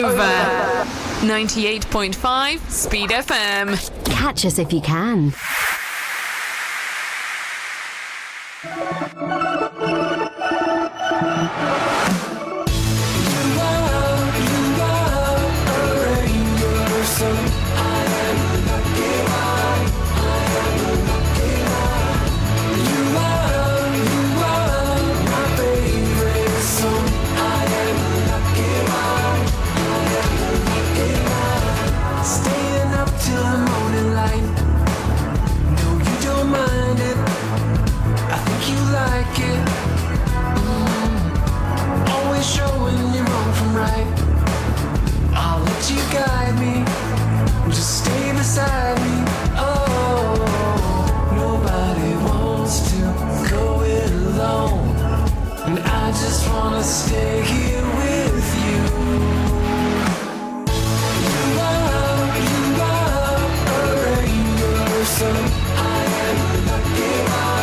Over 98.5 Speed FM. Catch us if you can. Stay here with you. You are a rainbow, so I am lucky one.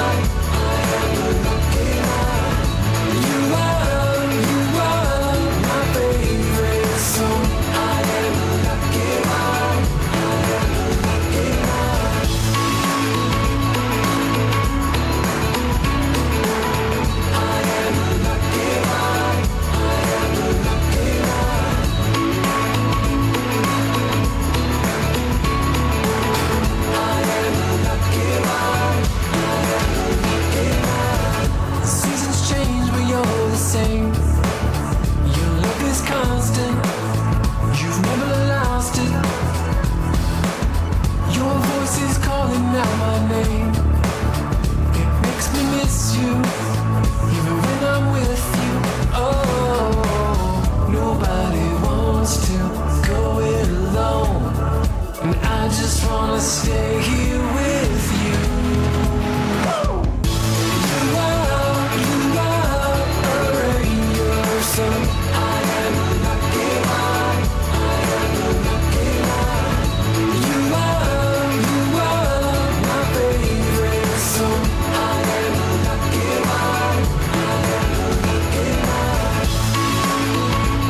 I am a lucky one. You are my favorite song. I am a lucky one. I am a lucky one. I am a lucky one. I am a lucky one. I am a lucky one. I am a lucky one. Seasons change, but you're the same. Your love is constant. You've never lost it. Your voice is calling out my name. It makes me miss you, even when I'm with you. Oh, nobody wants to go it alone, and I just wanna stay here with you. You are a rainbow, so I am a lucky one. I am a lucky one. You are my favorite song. I am a lucky one. I am a lucky one. I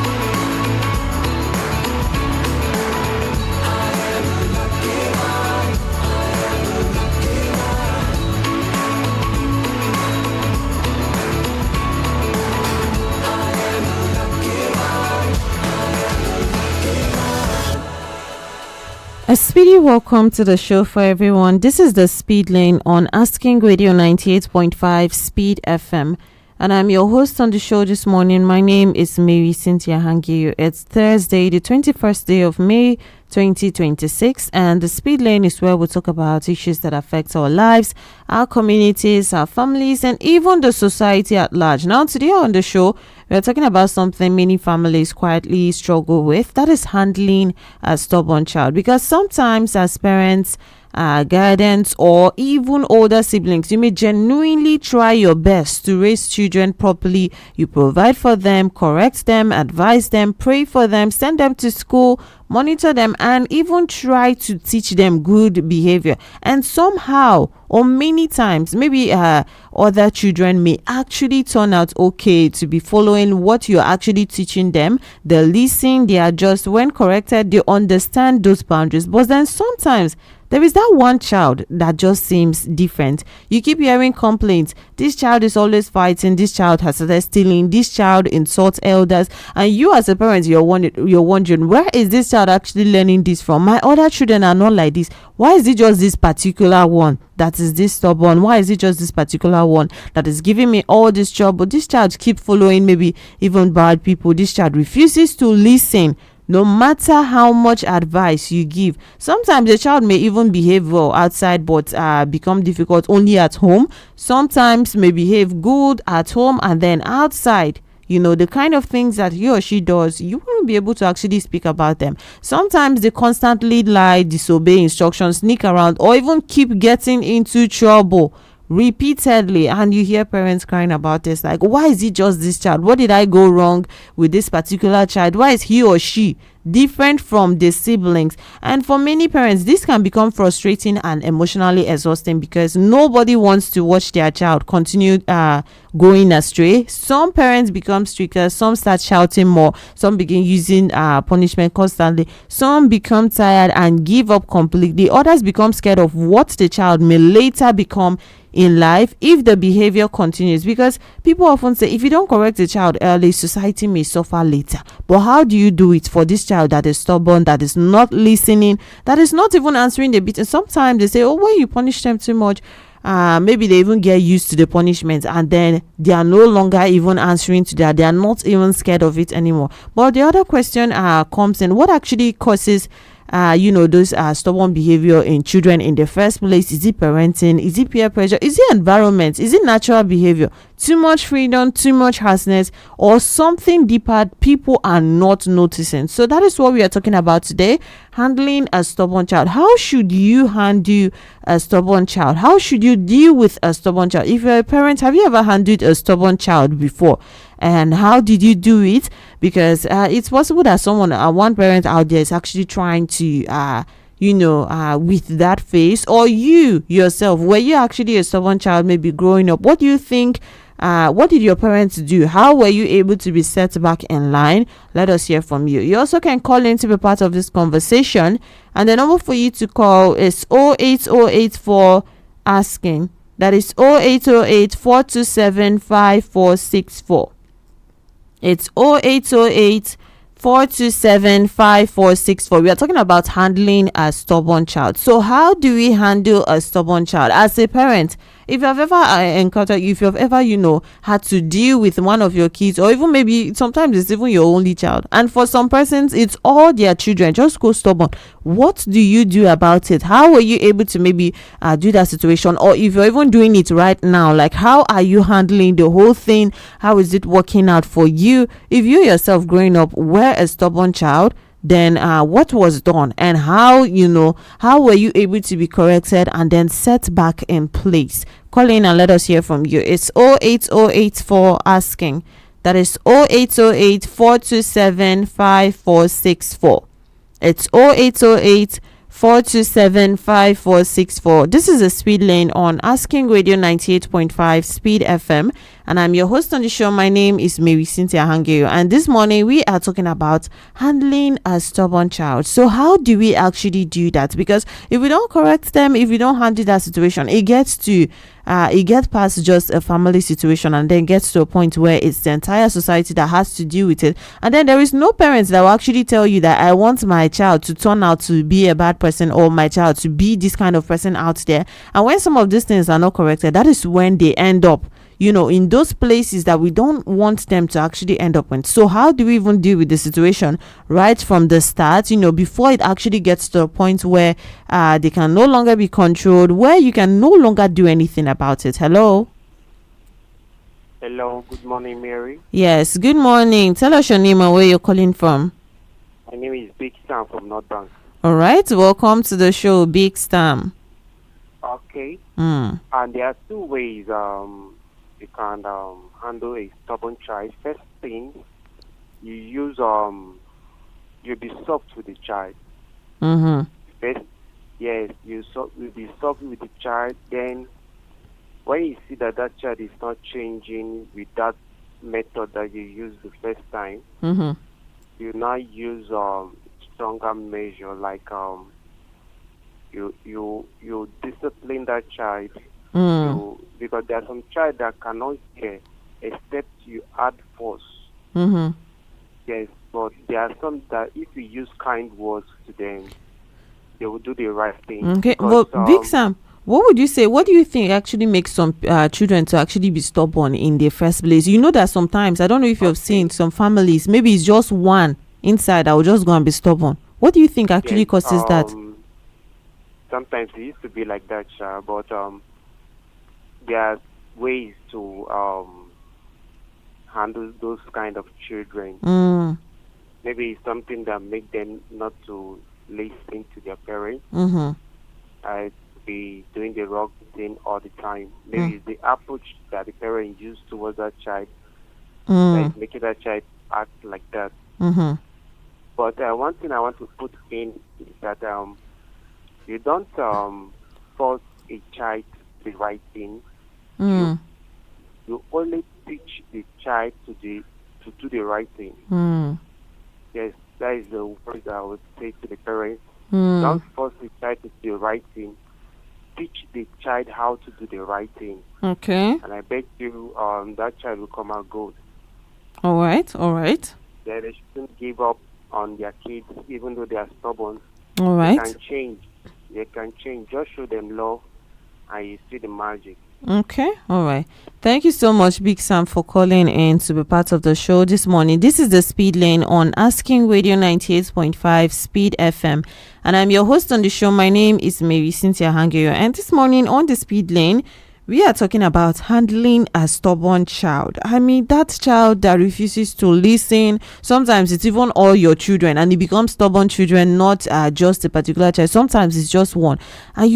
am a lucky one. I am a lucky one. I am a lucky one. I am a lucky one. A speedy welcome to the show for everyone. This is the Speed Lane on Asking Radio 98.5 Speed FM. And I'm your host on the show this morning. My name is Marysyntia Hangeior. It's Thursday, the 21st day of May 2026. And the Speed Lane is where we talk about issues that affect our lives, our communities, our families, and even the society at large. Now, today on the show, we're talking about something many families quietly struggle with. That is handling a stubborn child. Because sometimes as parents, guidance, or even older siblings, you may genuinely try your best to raise children properly. You provide for them, correct them, advise them, pray for them, send them to school, monitor them, and even try to teach them good behavior. And somehow, or many times, maybe other children may actually turn out okay to be following what you're actually teaching them. They listen, they adjust. When corrected, they understand those boundaries. But then sometimes there is that one child that just seems different. You keep hearing complaints. This child is always fighting. This child has started stealing. This child insults elders. And you as a parent, you're wondering, where is this child actually learning this from? My other children are not like this. Why is it just this particular one that is this stubborn? Why is it just this particular one that is giving me all this trouble? This child keep following maybe even bad people. This child refuses to listen. No matter how much advice you give, sometimes the child may even behave well outside but become difficult only at home. Sometimes may behave good at home and then outside, the kind of things that he or she does, you won't be able to actually speak about them. Sometimes they constantly lie, disobey instructions, sneak around, or even keep getting into trouble repeatedly, and you hear parents crying about this, like, why is it just this child? What did I go wrong with this particular child? Why is he or she different from the siblings. And for many parents, this can become frustrating and emotionally exhausting because nobody wants to watch their child continue going astray. Some parents become stricter, some start shouting more, some begin using punishment constantly, some become tired and give up completely, others become scared of what the child may later become in life if the behavior continues, because people often say if you don't correct the child early, society may suffer later. But how do you do it for this child that is stubborn, that is not listening, that is not even answering the beat? And sometimes they say, oh, when you punish them too much, maybe they even get used to the punishment and then they are no longer even answering to that, they are not even scared of it anymore. But the other question comes in, what actually causes those stubborn behavior in children in the first place? Is it parenting? Is it peer pressure? Is it environment? Is it natural behavior? Too much freedom, too much harshness, or something deeper people are not noticing? So that is what we are talking about today, handling a stubborn child. How should you handle a stubborn child? How should you deal with a stubborn child? If you're a parent, have you ever handled a stubborn child before? And how did you do it? Because it's possible that someone, one parent out there is actually trying to with that face, or you yourself, were you actually a stubborn child maybe growing up? What do you think? What did your parents do? How were you able to be set back in line? Let us hear from you. You also can call in to be part of this conversation, and the number for you to call is 08084 asking. That is 0808 427 5464. It's 0808 427 5464. We are talking about handling a stubborn child. So how do we handle a stubborn child as a parent? If you have ever encountered, if you have ever had to deal with one of your kids, or even maybe sometimes it's even your only child, and for some persons it's all their children just go stubborn, what do you do about it? How were you able to maybe do that situation? Or if you're even doing it right now, like how are you handling the whole thing? How is it working out for you? If you yourself growing up were a stubborn child, then what was done, and how were you able to be corrected and then set back in place? Call in and let us hear from you. It's 08084 asking. That is 0808 427 5464. It's 0808 427 5464. This is a speed lane on Asking Radio 98.5 Speed FM, and I'm your host on the show. My name is Marysyntia Hangeior, and this morning we are talking about handling a stubborn child. So how do we actually do that? Because if we don't correct them, if we don't handle that situation, it gets past just a family situation and then gets to a point where it's the entire society that has to deal with it. And then there is no parents that will actually tell you that I want my child to turn out to be a bad person, or my child to be this kind of person out there. And when some of these things are not corrected, that is when they end up in those places that we don't want them to actually end up in. So how do we even deal with the situation right from the start, before it actually gets to a point where they can no longer be controlled, where you can no longer do anything about it? Hello. Hello, good morning, Mary. Yes, good morning. Tell us your name and where you're calling from. My name is Big Sam from North Bank. All right, welcome to the show, Big Stam. Okay. Mm. And there are two ways you can handle a stubborn child. First thing, you use you'll be soft with the child. Mm-hmm. First, yes, you'll be soft with the child. Then, when you see that child is not changing with that method that you used the first time, Mm-hmm. you now use stronger measure, like you discipline that child. Because there are some child that cannot hear except you add force. Mm-hmm. Yes, but there are some that if you use kind words to them, they will do the right thing. Okay, Because, well, Big Sam, what would you say? What do you think actually makes some children to actually be stubborn in the first place? You know that sometimes, I don't know if you've seen some families, maybe it's just one inside that will just go and be stubborn. What do you think actually yes, causes that? Sometimes it used to be like that, but there are ways to handle those kind of children. Mm. Maybe it's something that make them not to listen to their parents. Mm-hmm. Be doing the wrong thing all the time. Maybe it's the approach that the parent used towards that child that is making that child act like that. Mm-hmm. But one thing I want to put in is that you don't force a child to the right thing. Mm. You only teach the child to do the right thing. Mm. Yes, that is the word I would say to the parents. Mm. Don't force the child to do the right thing. Teach the child how to do the right thing. Okay. And I bet you that child will come out good. All right. All right. That they shouldn't give up on their kids even though they are stubborn. All They right. can change. They can change. Just show them love and you see the magic. Okay. All right. Thank you so much, Big Sam, for calling in to be part of the show this morning. This is the Speed Lane on Asking Radio 98.5 Speed FM. And I'm your host on the show. My name is Marysyntia Hangeior. And this morning on the Speed Lane, we are talking about handling a stubborn child. I mean, that child that refuses to listen. Sometimes it's even all your children, and it becomes stubborn children, not just a particular child. Sometimes it's just one. And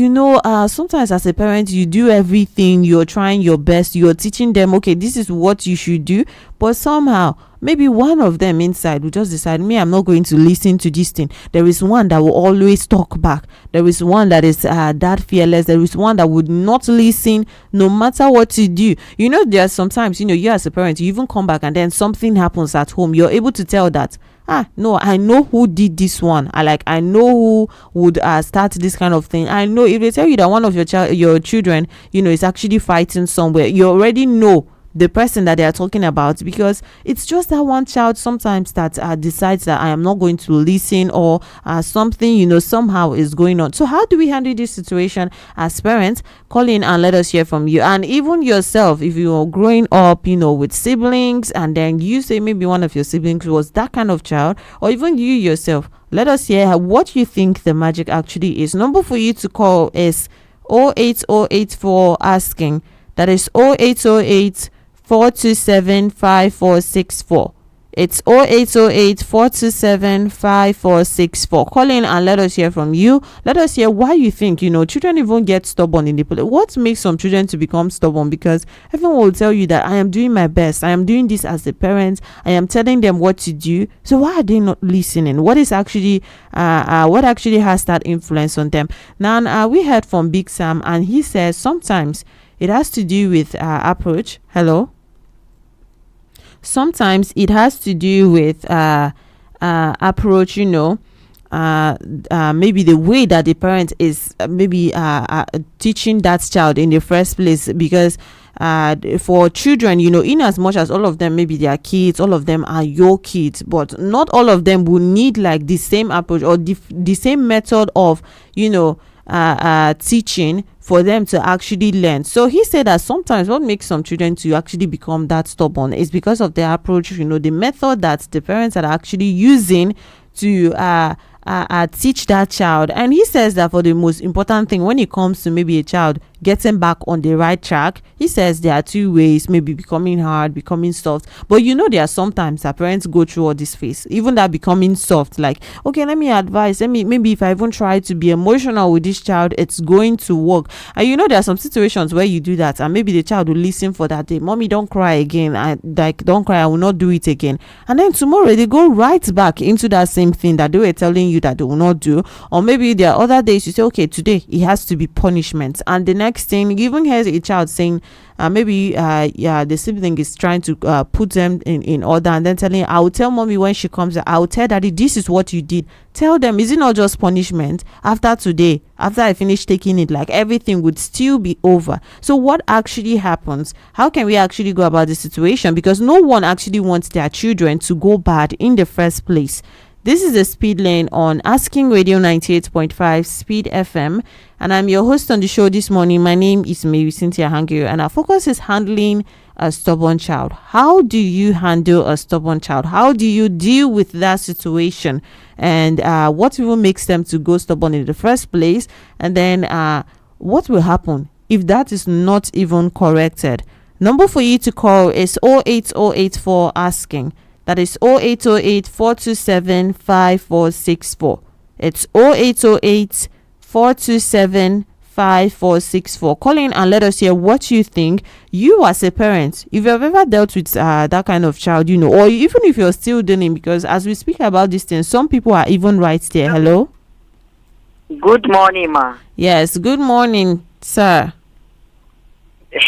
sometimes as a parent, you do everything. You're trying your best. You're teaching them, okay, this is what you should do. But somehow, maybe one of them inside will just decide, me, I'm not going to listen to this thing. There is one that will always talk back. There is one that is that fearless. There is one that would not listen no matter what you do. There are sometimes, you as a parent, you even come back and then something happens at home. You're able to tell that, no, I know who did this one. I know who would start this kind of thing. I know if they tell you that one of your children, is actually fighting somewhere, you already know the person that they are talking about, because it's just that one child sometimes that decides that I am not going to listen, or something somehow is going on. So how do we handle this situation as parents? Call in and let us hear from you. And even yourself, if you are growing up with siblings, and then you say maybe one of your siblings was that kind of child, or even you yourself, let us hear what you think the magic actually is. Number for you to call is 08084 asking. That is 0808 427 5464. It's 0808 427 5464. Call in and let us hear from you. Let us hear why you think children even get stubborn in the place. What makes some children to become stubborn? Because everyone will tell you that I am doing my best, I am doing this as a parent, I am telling them what to do. So why are they not listening? What is actually what actually has that influence on them? Now we heard from Big Sam, and he says sometimes it has to do with approach. Hello. Sometimes it has to do with approach, maybe the way that the parent is teaching that child in the first place. Because for children, in as much as all of them maybe they are kids, all of them are your kids, but not all of them will need like the same approach or the same method of teaching for them to actually learn. So he said that sometimes what makes some children to actually become that stubborn is because of their approach, the method that the parents are actually using to teach that child. And he says that for the most important thing when it comes to maybe a child getting back on the right track, he says there are two ways, maybe becoming hard, becoming soft. But there are sometimes that parents go through all this phase, even that becoming soft, like, okay, let me advise, maybe if I even try to be emotional with this child, it's going to work. And there are some situations where you do that, and maybe the child will listen for that day. Mommy, don't cry again. Don't cry, I will not do it again. And then tomorrow they go right back into that same thing that they were telling you that they will not do. Or maybe there are other days you say, okay, today it has to be punishment, and the next thing you even hear a child saying the sibling is trying to put them in order, and then telling, I will tell mommy when she comes, I will tell daddy this is what you did. Tell them, is it not just punishment? After today, after I finish taking it, like everything would still be over. So what actually happens? How can we actually go about the situation? Because no one actually wants their children to go bad in the first place. This is the Speed Lane on Asking Radio 98.5 Speed FM, and I'm your host on the show this morning. My name is Marysyntia Hangeior, and our focus is handling a stubborn child. How do you handle a stubborn child? How do you deal with that situation? And what even makes them to go stubborn in the first place? And then what will happen if that is not even corrected? Number for you to call is 08084 asking. That is 0808 427 5464. It's 0808 427 5464. Call in and let us hear what you think. You as a parent, if you have ever dealt with that kind of child, or even if you're still dealing, because as we speak about this thing, some people are even right there. Hello? Good morning, ma. Yes, good morning, sir.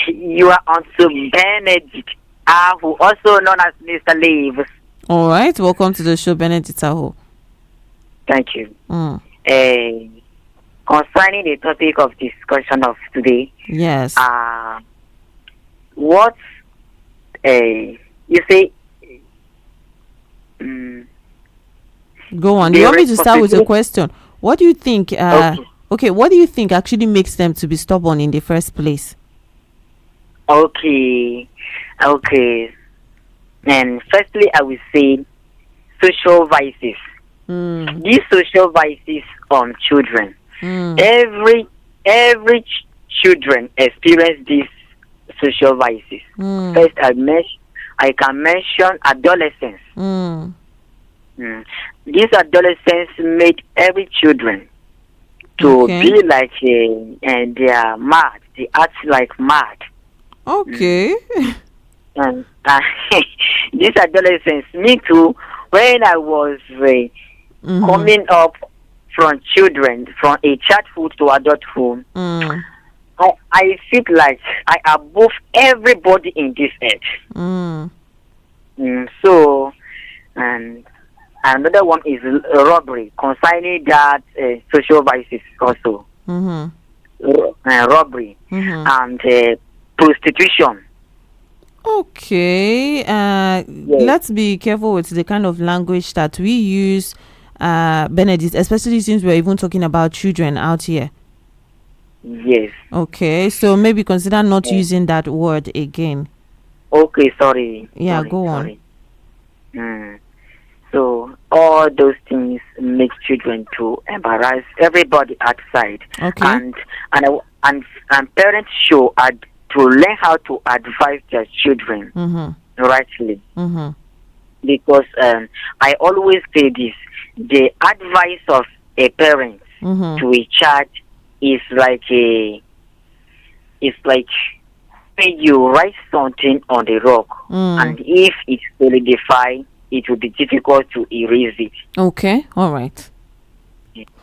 You are on to Benedict, who also known as Mr. Leaves. All right, welcome to the show, Benedict Aho. Thank you. Concerning the topic of discussion of today, Yes. what you say? Go on. Do you want me to start with a question? What do you think? Okay, what do you think actually makes them to be stubborn in the first place? Okay. And firstly, I will say social vices. These social vices on children. Every children experience these social vices. First, I can mention adolescence. These adolescents made every children to be like and they are mad. They act like mad. Okay. And these adolescents, me too. When I was coming up from children, from a childhood to adulthood, I feel like I above everybody in this age. So, and another one is robbery. Concerning that social vices also, robbery and prostitution. Okay. Let's be careful with the kind of language that we use, Benedict, especially since we're even talking about children out here. Yes. Okay, so maybe consider not using that word again. Okay, sorry. Yeah, sorry, go sorry. on. So all those things make children to embarrass everybody outside. Okay. And parents should to learn how to advise their children rightly. Because I always say this: the advice of a parent to a child is like when you write something on the rock, and if it's solidified, it will be difficult to erase it. Okay, all right.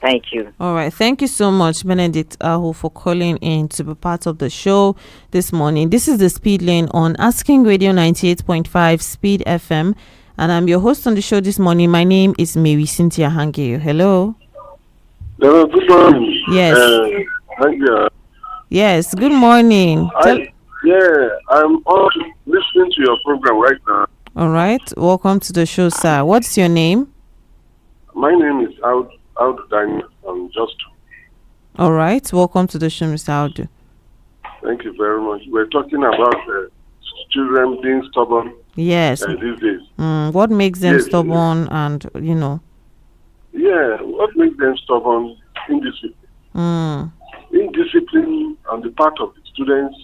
Thank you. All right. Thank you so much, Benedict Aho, for calling in to be part of the show this morning. This is the Speed Lane on Asking Radio 98.5 Speed FM. And I'm your host on the show this morning. My name is Marysyntia Hangeior. Hello. Hello, good morning. Yes. Hangeior. Yes, good morning. I'm on listening to your program right now. All right. Welcome to the show, sir. What's your name? My name is Audu Daniel. I'm just. All right. Welcome to the show, Mr. Audu. Thank you very much. We're talking about children being stubborn. Yes. These days. What makes them stubborn and, Yeah, what makes them stubborn? Indiscipline. Indiscipline on the part of the students,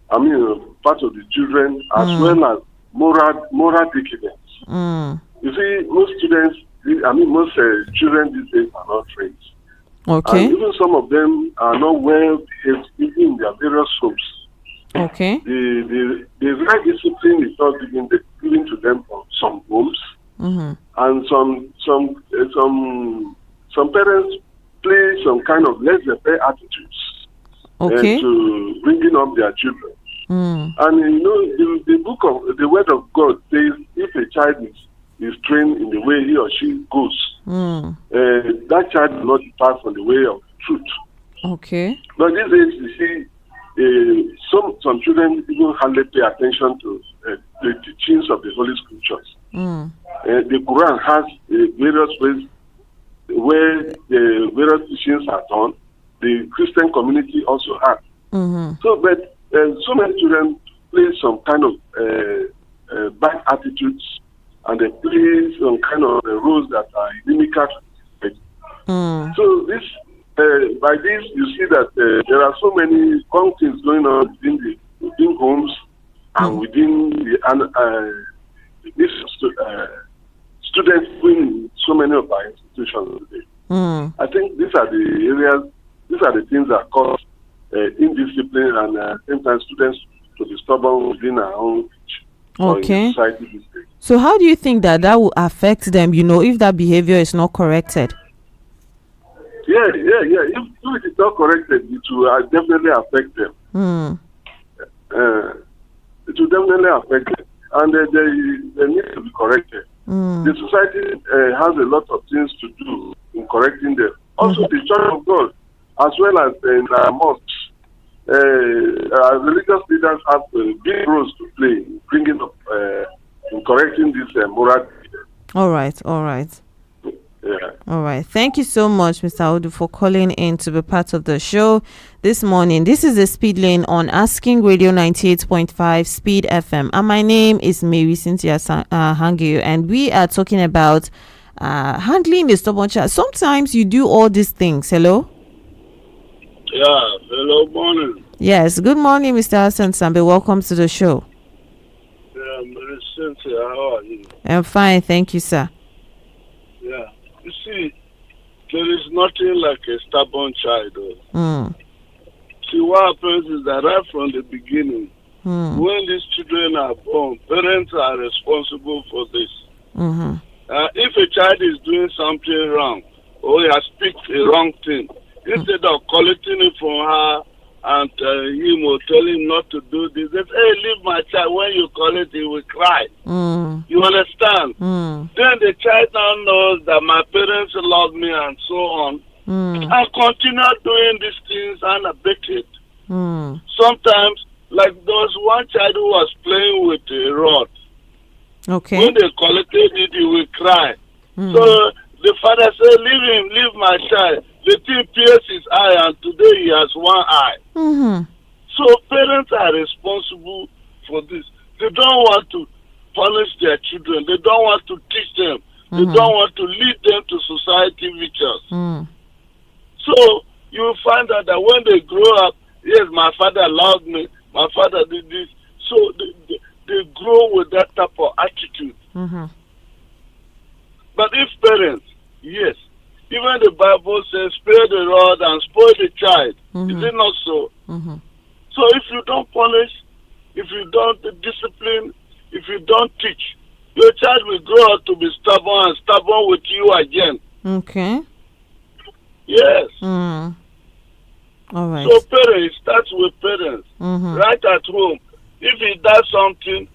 part of the children, as well as moral decadence. You see, most students, most children these days are not trained. Okay. And even some of them are not well behaved, even in their various homes. Okay. The right discipline is not given to them from some homes, and some parents play some kind of laissez-faire attitudes to bringing up their children. And the word of God says, if a child is trained in the way he or she goes, that child will not depart from the way of truth. Okay. But these days, you see, some children even hardly pay attention to the teachings of the Holy Scriptures. The Quran has various ways where the various teachings are done. The Christian community also has. So many children play some kind of bad attitudes, and they play some kind of roles that are inimical. So this. By this, you see that there are so many wrong things going on within homes and within students in so many of our institutions today. I think these are the these are the things that cause indiscipline and sometimes students to be stubborn within our own or in Okay. society these days. So how do you think that will affect them, if that behavior is not corrected? Yeah. If it is not corrected, it will definitely affect them. It will definitely affect them. And they need to be corrected. The society has a lot of things to do in correcting them. Also, the Church of God, as well as in our mosques, religious leaders have big roles to play in bringing up, in correcting this moral. All right. Yeah. All right. Thank you so much, Mr. Audu, for calling in to be part of the show this morning. This is the Speed Lane on Asking Radio 98.5 Speed FM. And my name is Marysyntia Hangeior, and we are talking about handling the stubborn child. Sometimes you do all these things. Hello? Yeah, hello, morning. Yes. Good morning, Mr. Hassan Sambe. Welcome to the show. Yeah, Marysyntia, how are you? I'm fine. Thank you, sir. Yeah. You see, there is nothing like a stubborn child. See, what happens is that right from the beginning, when these children are born, parents are responsible for this. If a child is doing something wrong, or he has picked a wrong thing, instead of collecting it from her and him or tell him not to do this, they say, hey, leave my child. When you call it, he will cry. You understand? Then the child now knows that my parents love me and so on. And continue doing these things unabated. Sometimes, like there was one child who was playing with a rod. Okay. When they collected it, he will cry. So the father said, leave my child. The thing pierced his eye, and today he has one eye. So parents are responsible for this. They don't want to punish their children. They don't want to teach them. They don't want to lead them to society virtues. So you will find out that when they grow up, yes, my father loved me, my father did this. So they grow with that type of attitude. But if parents, yes, even the Bible says, spare the rod and spoil the child. Is it not so? So if you don't punish, if you don't discipline, if you don't teach, your child will grow up to be stubborn and stubborn with you again. Okay. Yes. All right. So parents, it starts with parents. Right at home. If he does something,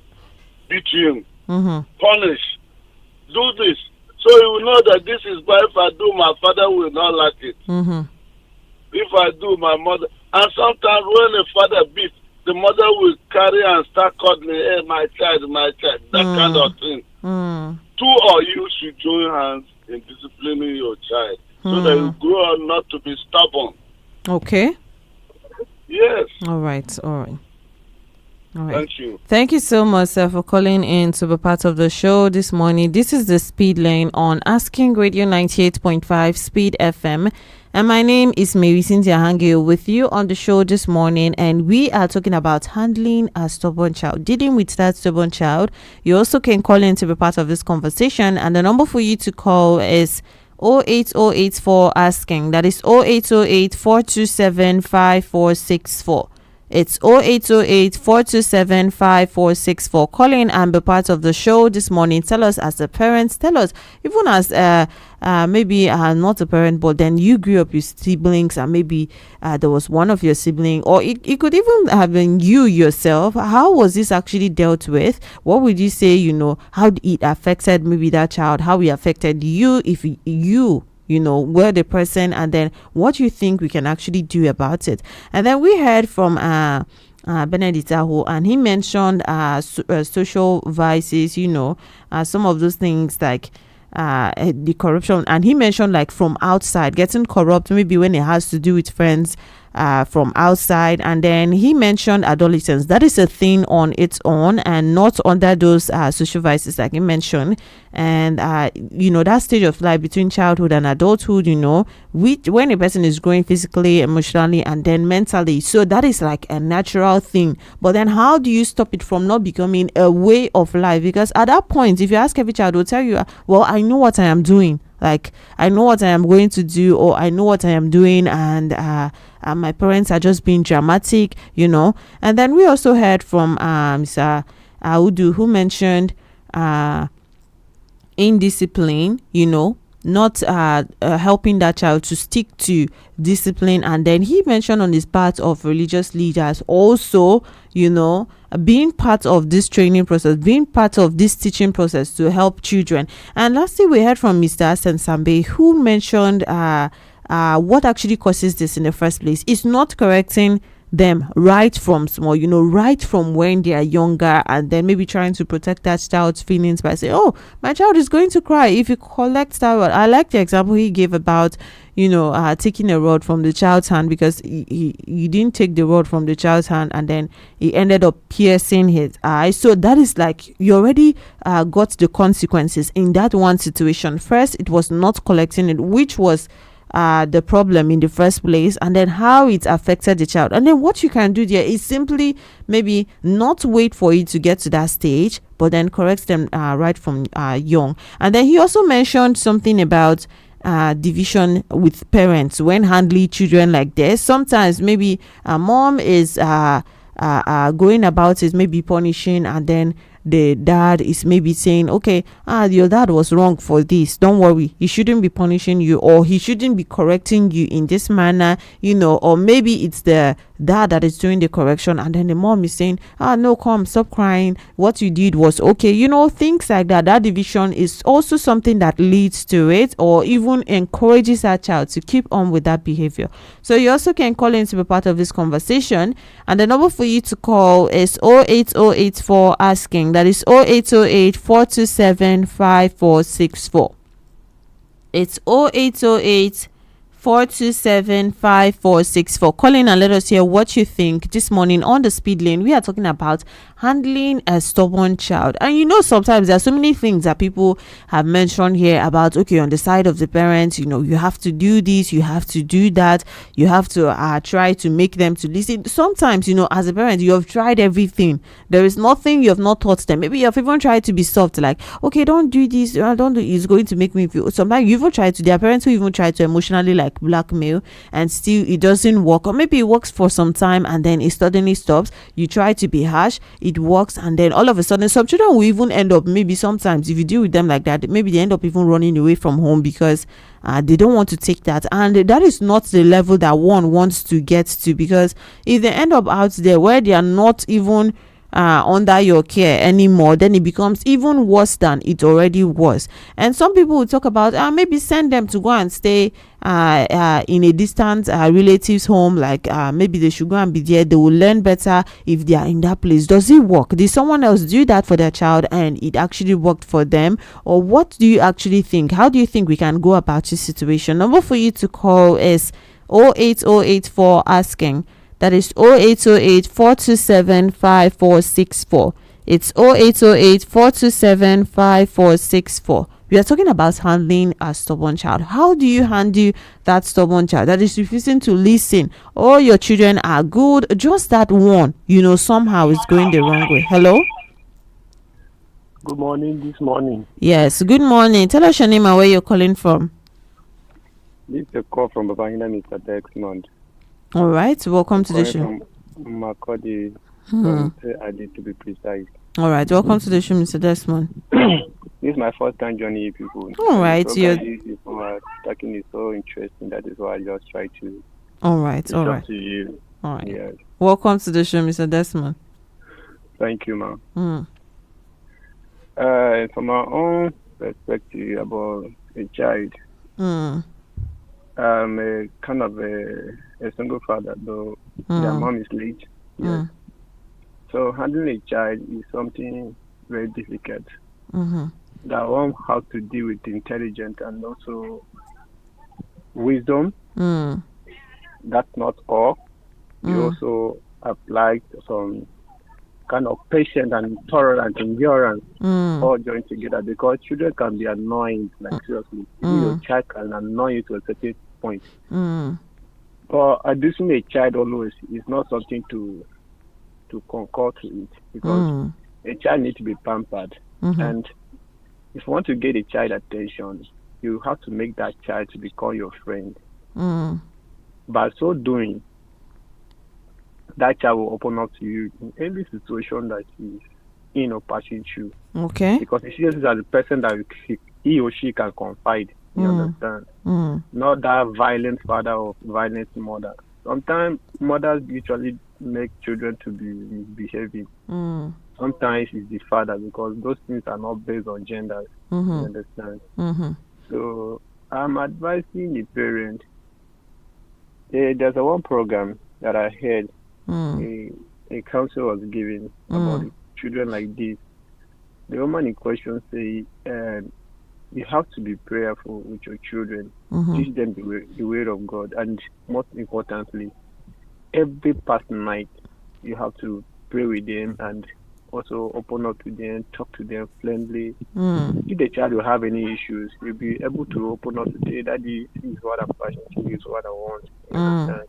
beat him. Punish. Do this. So you will know that this is why if I do, my father will not like it. If I do, my mother. And sometimes when the father beats, the mother will carry and start cuddling, hey, my child, that kind of thing. Two of you should join hands in disciplining your child so that you grow up not to be stubborn. Okay. Yes. All right. Thank you. Thank you so much, sir, for calling in to be part of the show this morning. This is the Speed Lane on Asking Radio 98.5 Speed FM. And my name is Marysyntia Hangeior with you on the show this morning. And we are talking about handling a stubborn child, dealing with that stubborn child. You also can call in to be part of this conversation. And the number for you to call is 08084 asking. That is 0808 427 5464. It's 0808 427 5464. Call in and be part of the show this morning. Tell us as a parent, tell us even as maybe not a parent, but then you grew up with siblings, and maybe there was one of your siblings, or it could even have been you yourself. How was this actually dealt with? What would you say, how it affected maybe that child, how it affected you, if you were the person, and then what you think we can actually do about it. And then we heard from Benedict Aho, and he mentioned social vices, some of those things like the corruption, and he mentioned like from outside, getting corrupt, maybe when it has to do with friends from outside. And then he mentioned adolescence. That is a thing on its own and not under those social vices like he mentioned. And that stage of life between childhood and adulthood, when a person is growing physically, emotionally, and then mentally, so that is like a natural thing. But then how do you stop it from not becoming a way of life? Because at that point, if you ask every child, will tell you, well, I know what I am doing, Like, I know what I am going to do, or I know what I am doing, and my parents are just being dramatic, And then we also heard from Mr. Udu, who mentioned indiscipline, not helping that child to stick to discipline. And then he mentioned on his part of religious leaders also, being part of this training process, being part of this teaching process to help children. And lastly, we heard from Mr. Sensambe, who mentioned what actually causes this in the first place. It's not correcting them right from small, right from when they are younger, and then maybe trying to protect that child's feelings by saying, oh, my child is going to cry if you collect that rod. I like the example he gave about taking a rod from the child's hand, because he didn't take the rod from the child's hand, and then he ended up piercing his eye. So that is like, you already got the consequences in that one situation. First, it was not collecting it, which was the problem in the first place, and then how it affected the child. And then what you can do there is simply maybe not wait for it to get to that stage, but then correct them right from young. And then he also mentioned something about division with parents when handling children like this. Sometimes maybe a mom is going about it, maybe punishing, and then the dad is maybe saying, okay, your dad was wrong for this, don't worry, he shouldn't be punishing you, or he shouldn't be correcting you in this manner, or maybe it's the dad that is doing the correction, and then the mom is saying, no, come, stop crying, what you did was okay, things like that. That division is also something that leads to it, or even encourages that child to keep on with that behavior. So you also can call in to be part of this conversation, and the number for you to call is 08084 asking, that is 0808 427 5464. It's 0808 427 5464. Call in and let us hear what you think this morning on the speed lane. We are talking about handling a stubborn child. And sometimes there are so many things that people have mentioned here about, okay, on the side of the parents, you have to do this, you have to do that, you have to try to make them to listen. Sometimes, as a parent, you have tried everything. There is nothing you have not taught them. Maybe you have even tried to be soft, like, okay, don't do this, don't do, it's going to make me feel. Sometimes you even try to, there are parents who even try to emotionally like blackmail, and still it doesn't work, or maybe it works for some time and then it suddenly stops. You try to be harsh, it works, and then all of a sudden some children will even end up, maybe sometimes if you deal with them like that, maybe they end up even running away from home because they don't want to take that, and that is not the level that one wants to get to, because if they end up out there where they are not even under your care anymore, then it becomes even worse than it already was. And some people will talk about maybe send them to go and stay in a distant relative's home, like maybe they should go and be there, they will learn better if they are in that place. Does it work? Did someone else do that for their child and it actually worked for them? Or what do you actually think? How do you think we can go about this situation? Number for you to call is 08084 asking, that is 0808 427 5464. It's 0808 427 5464. We are talking about handling a stubborn child. How do you handle that stubborn child that is refusing to listen? All your children are good, just that one, somehow is going the wrong way. Hello? Good morning this morning. Yes, good morning. Tell us your name and where you're calling from. This is a call from Babangida, Mr. Desmond. All right, welcome to the show. From Makodi, I need to be precise. All right, welcome to the show, Mr. Desmond. This is my first time joining people. All right, people are talking is so interesting. That is why I just try to. All right. To you. All right. Yes. Welcome to the show, Mr. Desmond. Thank you, ma'am. From my own perspective about a child, I'm a kind of a single father, though their mom is late. Yes. So handling a child is something very difficult. That one has to deal with intelligence and also wisdom. That's not all. You also apply some kind of patience and tolerance, endurance, all joined together, because children can be annoying, like seriously. Even your child can annoy you to a certain point. But abusing a child always is not something to concur to it, because a child needs to be pampered. And if you want to get a child attention, you have to make that child to become your friend. By so doing, that child will open up to you in any situation that is in or passing through. Okay. Because he sees you as a person that he or she can confide. You understand? Not that violent father or violent mother. Sometimes mothers usually make children to be misbehaving. Sometimes it's the father, because those things are not based on gender. You understand? So I'm advising the parent. There's one program that I heard a counsel was giving about children like this. The woman in question say, you have to be prayerful with your children. Teach them the word of God, and most importantly, every past night you have to pray with them and also open up to them, talk to them friendly. If the child will have any issues, you'll be able to open up to say, Daddy, this is what I'm passionate, this is what I want. You understand?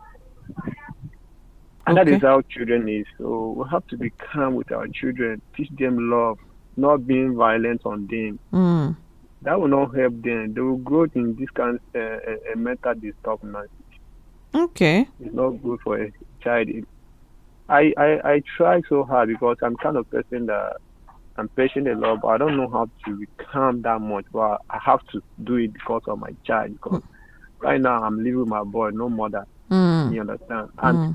And that is how children is. So we have to be calm with our children, teach them love, not being violent on them. That will not help them. They will grow in this kind of mental disturbance. Okay. It's not good for a child. I try so hard because I'm kind of person that I'm patient a lot, but I don't know how to be calm that much. But I have to do it because of my child. Because right now I'm living with my boy, no mother. You understand? And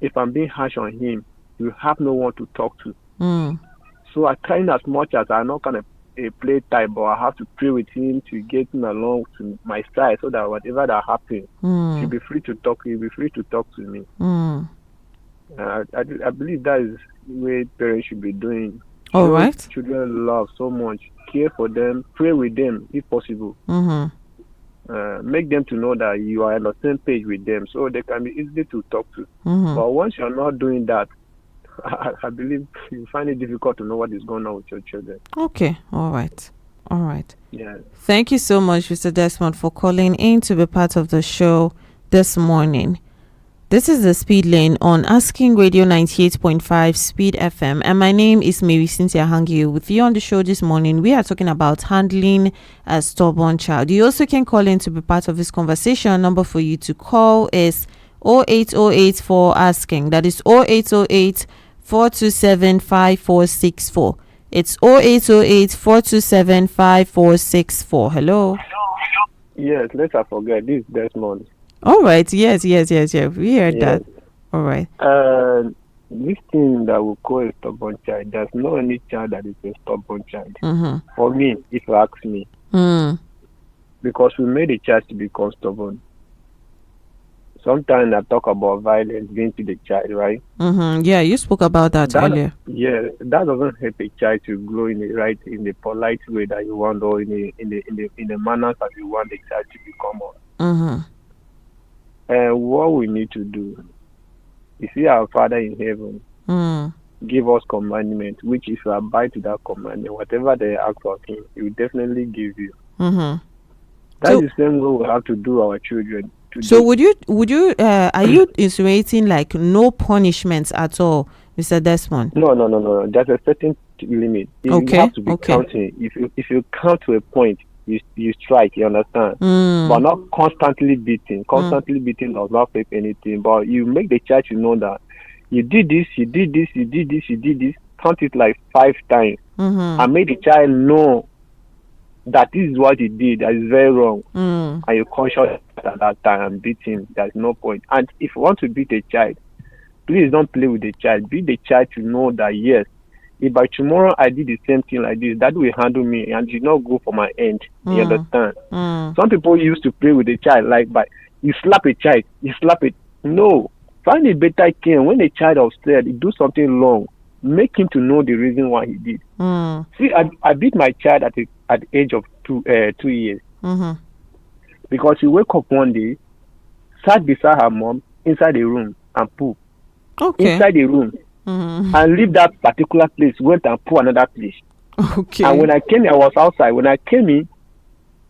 if I'm being harsh on him, you have no one to talk to. So I try as much as I'm not kind of a play type, but I have to pray with him to get him along to my side, so that whatever that happens, he'll be free to talk. He'll be free to talk to me. I believe that is the way parents should be doing. All right. Children love so much. Care for them. Pray with them if possible. Make them to know that you are on the same page with them, so they can be easy to talk to. But once you're not doing that, I believe you find it difficult to know what is going on with your children. Okay. All right. Yeah. Thank you so much, Mr. Desmond, for calling in to be part of the show this morning. This is the Speed Lane on Asking Radio 98.5 Speed FM, and my name is Marysyntia Hangeior. With you on the show this morning, we are talking about handling a stubborn child. You also can call in to be part of this conversation. Number for you to call is 0808 for asking. That is 0808 427 5464. It's 0808 427 5464. Hello. Yes, let's not forget this Desmond. All right. Yes. We heard that. All right. This thing that we call a stubborn child, there's no any child that is a stubborn child. For me, if you ask me. Because we made a child to become stubborn. Sometimes I talk about violence being to the child, right? Yeah, you spoke about that earlier. Yeah, that doesn't help a child to grow in the polite way that you want, or in the manners that you want the child to become. And what we need to do, you see, our Father in heaven give us commandment, which if you abide to that commandment, whatever they ask of him, he will definitely give you. That's the same way we have to do our children. So would you are you insinuating like no punishments at all, Mr. Desmond? No. There's a certain limit. You have to be counting. If you count to a point, you strike. You understand? But not constantly beating. Constantly beating does not help anything. But you make the child to know that you did this, you did this, you did this, you did this. Count it like 5 times, and make the child know that this is what he did, that is very wrong, and you conscious at that time and beat him. There's no point. And if you want to beat a child, please don't play with the child. Beat the child to know that yes, if by tomorrow I did the same thing like this, that will handle me and did not go for my end. You understand? Some people used to play with the child like, but you slap a child, you slap it. No, find a better king. When a child upset, he do something wrong, make him to know the reason why he did. See, I beat my child at the age of 2 years because he woke up one day, sat beside her mom inside the room and poop inside the room, and leave that particular place, went and put another place. And when I came, I was outside. When I came in,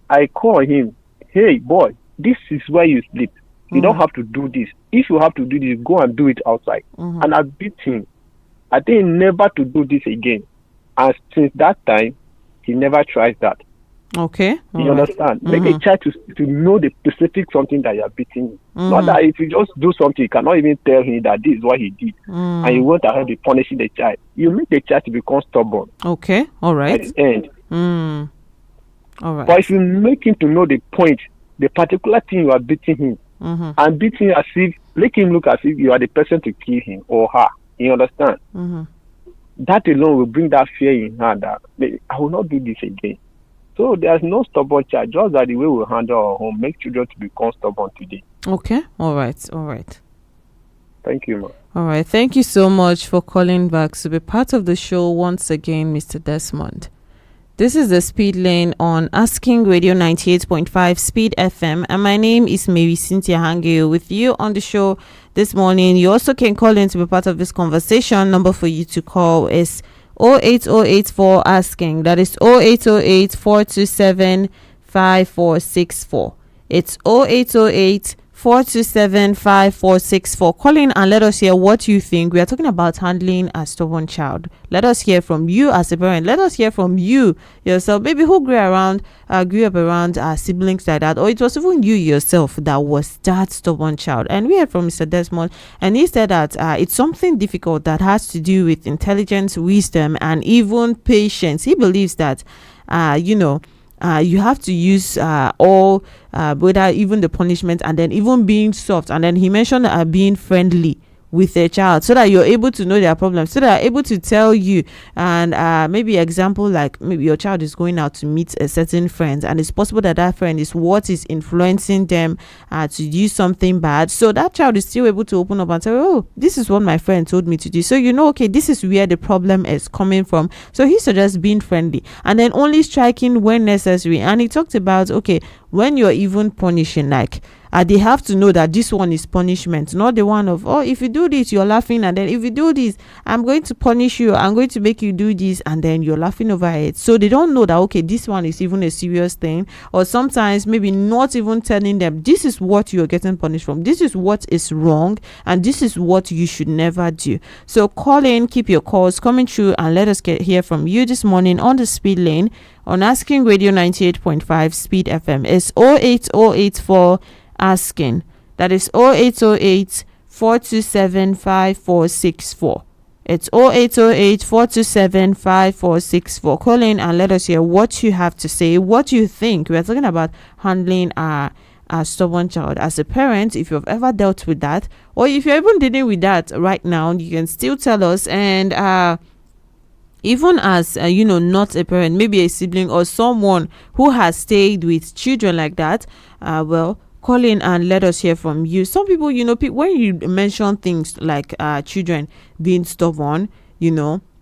I called him, hey boy, this is where you sleep. You don't have to do this. If you have to do this, go and do it outside. And I beat him. I think never to do this again. And since that time, he never tries that. Okay. You understand? Make a child to know the specific something that you are beating him. Not that if you just do something, you cannot even tell him that this is what he did, and you won't have be punishing the child. You make the child to become stubborn. Okay. All right. At the end. All right. But if you make him to know the point, the particular thing you are beating him, and beating as if, make him look as if you are the person to kill him or her. You understand? That alone will bring that fear in her that I will not do this again. So there's no stubborn child. Just that the way we handle our home, make children to become stubborn today. Okay. All right. All right. Thank you, ma. All right. Thank you so much for calling back to be part of the show once again, Mr. Desmond. This is the Speed Lane on Asking Radio 98.5 Speed FM, and my name is Marysyntia Hangeior with you on the show this morning. You also can call in to be part of this conversation. Number for you to call is 08084 asking. That is 0808 427 5464. It's 0808 427 5464. Call in and let us hear what you think. We are talking about handling a stubborn child. Let us hear from you as a parent. Let us hear from you yourself. Maybe who grew up around siblings like that, or it was even you yourself that was that stubborn child. And we heard from Mr. Desmond, and he said that it's something difficult that has to do with intelligence, wisdom, and even patience. He believes that you have to use all, whether even the punishment, and then even being soft. And then he mentioned being friendly with a child, so that you're able to know their problems, so that they're able to tell you. And maybe example, like maybe your child is going out to meet a certain friend, and it's possible that that friend is what is influencing them to do something bad. So that child is still able to open up and say, oh, this is what my friend told me to do. So okay, this is where the problem is coming from. So he suggests being friendly, and then only striking when necessary. And he talked about, okay, when you're even punishing, like they have to know that this one is punishment, not the one of, oh, if you do this, you're laughing, and then if you do this, I'm going to punish you, I'm going to make you do this, and then you're laughing over it. So they don't know that, okay, this one is even a serious thing. Or sometimes maybe not even telling them, this is what you're getting punished from, this is what is wrong, and this is what you should never do. So call in, keep your calls coming through, and let us hear from you this morning on the Speed Lane on Asking Radio 98.5 Speed FM. It's 08084 asking. That is 0808 427 5464. It's 0808 427 5464. Call in and let us hear what you have to say, what you think. We're talking about handling a stubborn child. As a parent, if you've ever dealt with that, or if you're even dealing with that right now, you can still tell us. And even as not a parent, maybe a sibling or someone who has stayed with children like that, call in and let us hear from you. Some people, when you mention things like children being stubborn,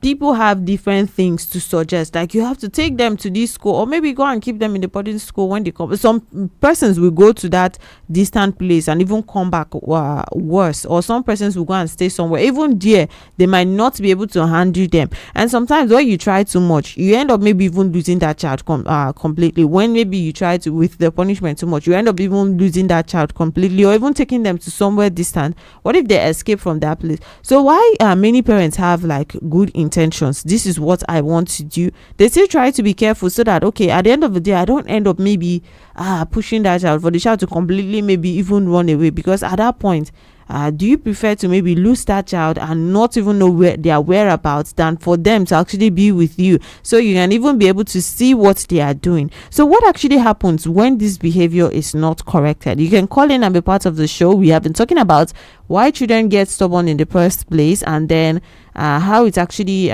people have different things to suggest. Like, you have to take them to this school, or maybe go and keep them in the boarding school when they come. Some persons will go to that distant place and even come back worse. Or some persons will go and stay somewhere. Even there, they might not be able to handle them. And sometimes when you try too much, you end up maybe even losing that child completely. When maybe you try to with the punishment too much, you end up even losing that child completely, or even taking them to somewhere distant. What if they escape from that place? So why many parents have like good intentions, this is what I want to do, they still try to be careful, so that, okay, at the end of the day, I don't end up maybe pushing that child, for the child to completely maybe even run away. Because at that point, do you prefer to maybe lose that child and not even know where their whereabouts, than for them to actually be with you, so you can even be able to see what they are doing? So what actually happens when this behavior is not corrected? You can call in and be part of the show. We have been talking about why children get stubborn in the first place, and then how it actually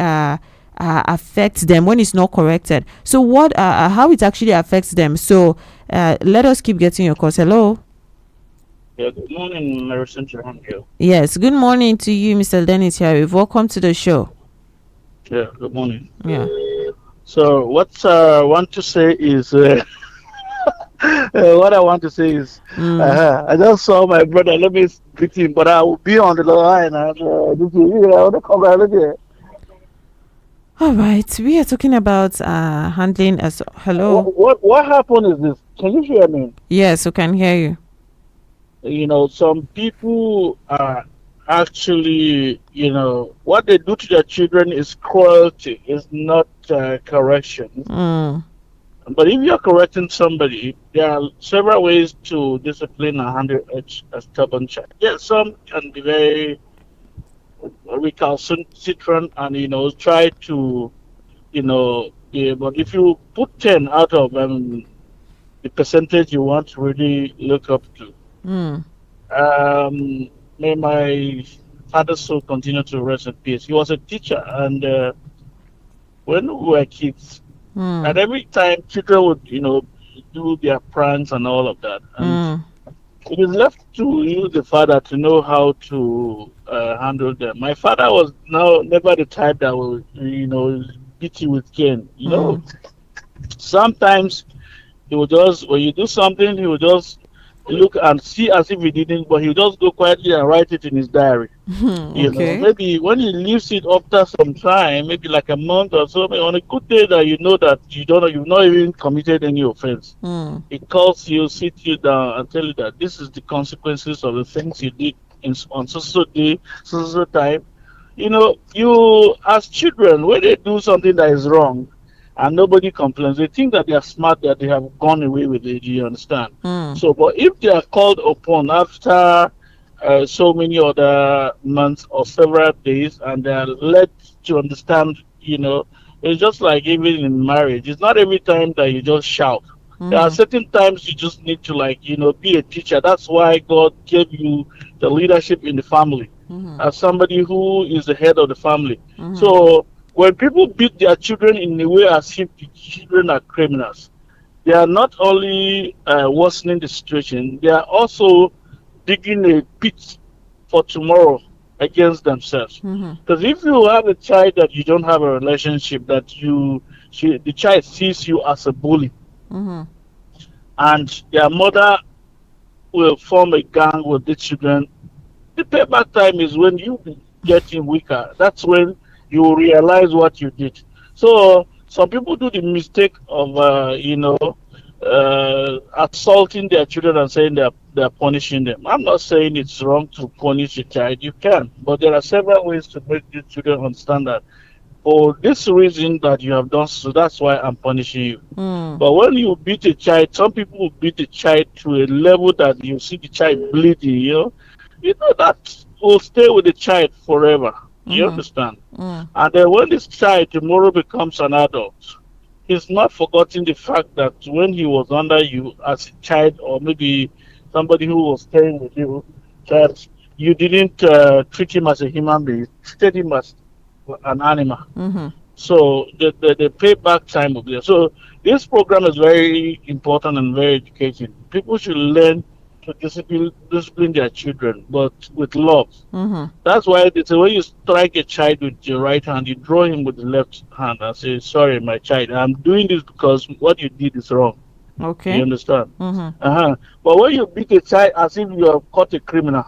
affects them when it's not corrected. So what how it actually affects them. So let us keep getting your calls. Hello. Yeah, good morning, Marysyntia. Yes, good morning to you, Mr. Dennis here. Welcome to the show. Yeah, good morning. Yeah. So what I want to say is what I want to say is I just saw my brother. Let me greet him, but I will be on the line. All right, we are talking about handling as hello. What happened is this. Can you hear me? Yes, we can hear you. Some people are actually, what they do to their children is cruelty, is not correction. But if you're correcting somebody, there are several ways to discipline and handle a stubborn child. Yes, some can be very recalcitrant and try to yeah, but if you put 10 out of the percentage you want to really look up to, Mm. um, may my father's soul continue to rest in peace. He was a teacher, and when we were kids, and Mm. every time children would, do their pranks and all of that, and Mm. it is left to you, the father, to know how to handle them. My father was now never the type that will, beat you with cane. Mm. Sometimes he would just, when you do something, he would just look and see as if he didn't, but he would just go quietly and write it in his diary. Okay. Maybe when he leaves it after some time, maybe like a month or so, maybe on a good day that you know that you've not even committed any offense, Mm. he calls you, sit you down, and tell you that this is the consequences of the things you did on so day, so time. You as children, when they do something that is wrong and nobody complains, they think that they are smart, that they have gone away with it. Do you understand? Mm. So, but if they are called upon after so many other months or several days and they are led to understand, it's just like even in marriage. It's not every time that you just shout. There are Mm-hmm. certain times you just need to, like, be a teacher. That's why God gave you the leadership in the family Mm-hmm. as somebody who is the head of the family. Mm-hmm. So when people beat their children in a way as if the children are criminals, they are not only worsening the situation, they are also digging a pit for tomorrow against themselves. Mm-hmm. Because if you have a child that you don't have a relationship, that the child sees you as a bully, Mm-hmm. and their mother will form a gang with the children, the payback time is when you be getting weaker. That's when you will realize what you did. So some people do the mistake of assaulting their children and saying they're punishing them. I'm not saying it's wrong to punish a child. You can, but there are several ways to make the children understand that for this reason that you have done, so that's why I'm punishing you. Mm. But when you beat a child, some people will beat a child to a level that you see the child bleeding, that will stay with the child forever. You Mm-hmm. understand? Mm. And then when this child tomorrow becomes an adult, he's not forgotten the fact that when he was under you as a child, or maybe somebody who was staying with you, that you didn't treat him as a human being, you treated him as an animal. Mm-hmm. So the payback time will be there. So this program is very important and very educating. People should learn to discipline their children, but with love. Mm-hmm. That's why they say when you strike a child with your right hand, you draw him with the left hand and say, "Sorry, my child, I'm doing this because what you did is wrong." You Okay. understand? Mm-hmm. But when you beat a child as if you have caught a criminal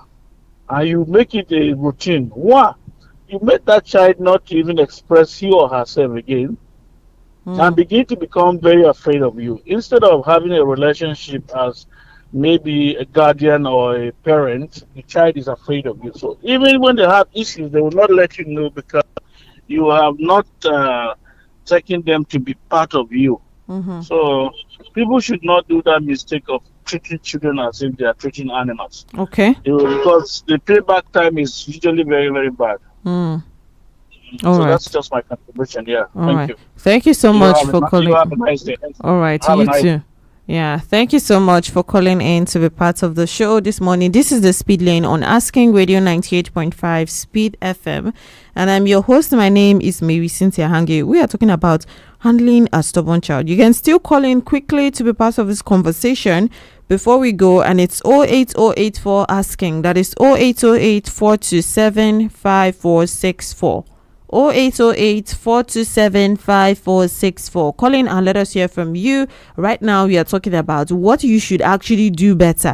and you make it a routine, one, you make that child not to even express he or herself again and Mm. begin to become very afraid of you. Instead of having a relationship as maybe a guardian or a parent, the child is afraid of you. So even when they have issues, they will not let you know because you have not taken them to be part of you. Mm-hmm. So people should not do that mistake of treating children as if they are treating animals. Okay. Because the payback time is usually very, very bad. Mm. All So that's right. just my contribution. Yeah. All Thank right. you. Thank you so much for You calling. have a nice day. All right. Have a You nice too. Yeah. Thank you so much for calling in to be part of the show this morning. This is the Speed Lane on Asking Radio 98.5 Speed FM. And I'm your host. My name is Marysyntia Hangeior. We are talking about handling a stubborn child. You can still call in quickly to be part of this conversation before we go. And it's 08084 asking. That is 0808 427 5464. 0808 427 5464. Call in and let us hear from you. Right now, we are talking about what you should actually do better.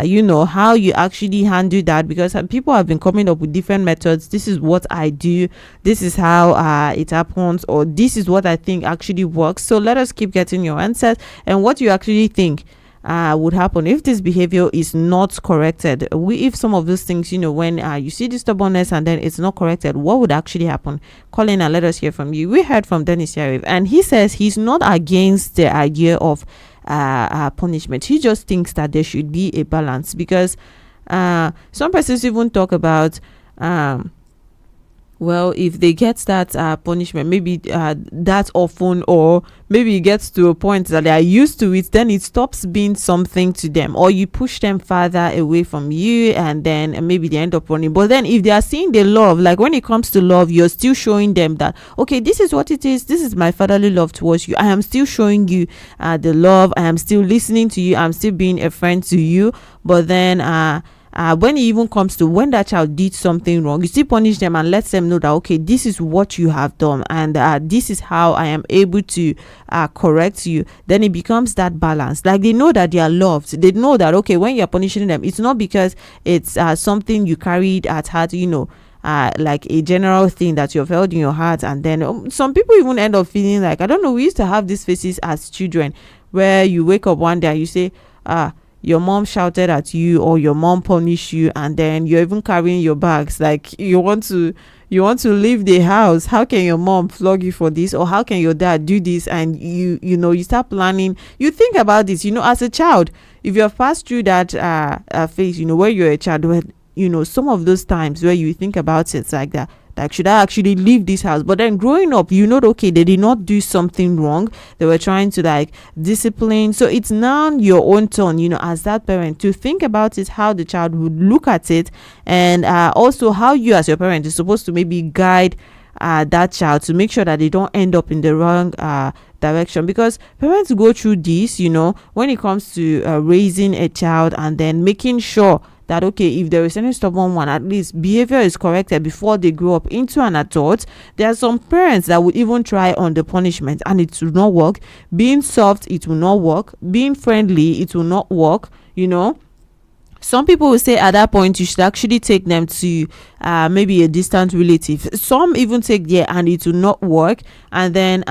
How you actually handle that, because people have been coming up with different methods. This is what I do. This is how it happens, or this is what I think actually works. So let us keep getting your answers and what you actually think would happen if this behavior is not corrected. If some of those things, when you see the stubbornness and then it's not corrected, what would actually happen? Call in and let us hear from you. We heard from Dennis Yarif, and he says he's not against the idea of punishment. He just thinks that there should be a balance, because some persons even talk about well, if they get that punishment, maybe that often, or maybe it gets to a point that they are used to it, then it stops being something to them, or you push them farther away from you, and then maybe they end up running. But then if they are seeing the love, like when it comes to love, you're still showing them that, okay, this is what it is, this is my fatherly love towards you, I am still showing you the love, I am still listening to you, I'm still being a friend to you. But then when it even comes to when that child did something wrong, you still punish them and let them know that, okay, this is what you have done, and this is how I am able to correct you. Then it becomes that balance. Like, they know that they are loved. They know that, okay, when you're punishing them, it's not because it's something you carried at heart, like a general thing that you've held in your heart. And then some people even end up feeling like, I don't know, we used to have these faces as children where you wake up one day and you say, your mom shouted at you, or your mom punished you, and then you're even carrying your bags, like you want to leave the house. How can your mom flog you for this, or how can your dad do this? And you start planning, you think about this, as a child. If you have passed through that phase, where you're a child, where some of those times where you think about it like that, like, should I actually leave this house? But then growing up, okay, they did not do something wrong. They were trying to like discipline. So it's now your own turn, as that parent, to think about it, how the child would look at it, and also how you as your parent is supposed to maybe guide that child to make sure that they don't end up in the wrong direction. Because parents go through this, when it comes to raising a child, and then making sure that, okay, if there is any stubborn one, at least behavior is corrected before they grow up into an adult. There are some parents that would even try on the punishment and it will not work. Being soft, it will not work. Being friendly, it will not work. Some people will say at that point you should actually take them to maybe a distant relative. Some even take there and it will not work. And then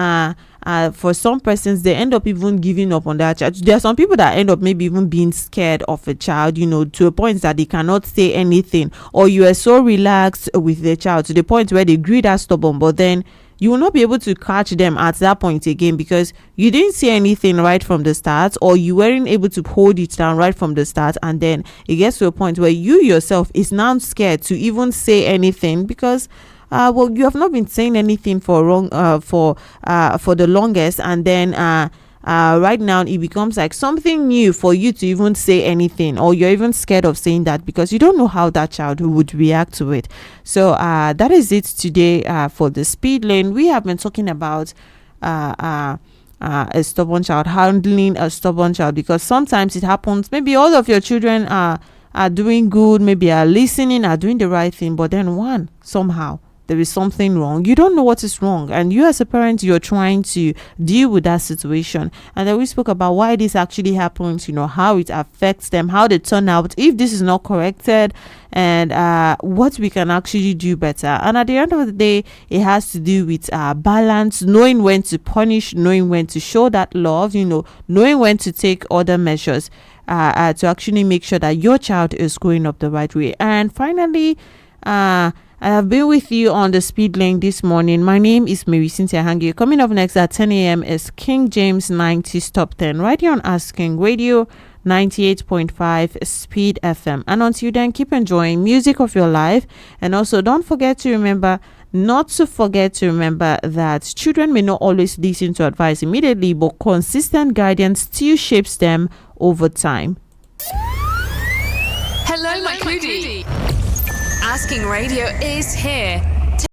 for some persons, they end up even giving up on that child. There are some people that end up maybe even being scared of a child, to a point that they cannot say anything, or you are so relaxed with the child to the point where they grew that stubborn. But then you will not be able to catch them at that point again, because you didn't say anything right from the start, or you weren't able to hold it down right from the start. And then it gets to a point where you yourself is now scared to even say anything, because you have not been saying anything for the longest, and then right now it becomes like something new for you to even say anything, or you're even scared of saying that because you don't know how that child would react to it. So that is it today for the speed lane. We have been talking about a stubborn child, handling a stubborn child, because sometimes it happens, maybe all of your children are doing good, maybe are listening, are doing the right thing, but then one, somehow there is something wrong. You don't know what is wrong, and you as a parent, you're trying to deal with that situation. And then we spoke about why this actually happens, how it affects them, how they turn out if this is not corrected, and what we can actually do better. And at the end of the day, it has to do with balance, knowing when to punish, knowing when to show that love, knowing when to take other measures to actually make sure that your child is growing up the right way. And finally, I have been with you on the speed lane this morning. My name is Marysyntia Hangeior. Coming up next at 10 a.m. is King James 90s Top 10 right here on Asking Radio 98.5 Speed FM. And until then, keep enjoying music of your life. And also don't forget to remember that children may not always listen to advice immediately, but consistent guidance still shapes them over time. Hello, my Cloody. Asking Radio is here.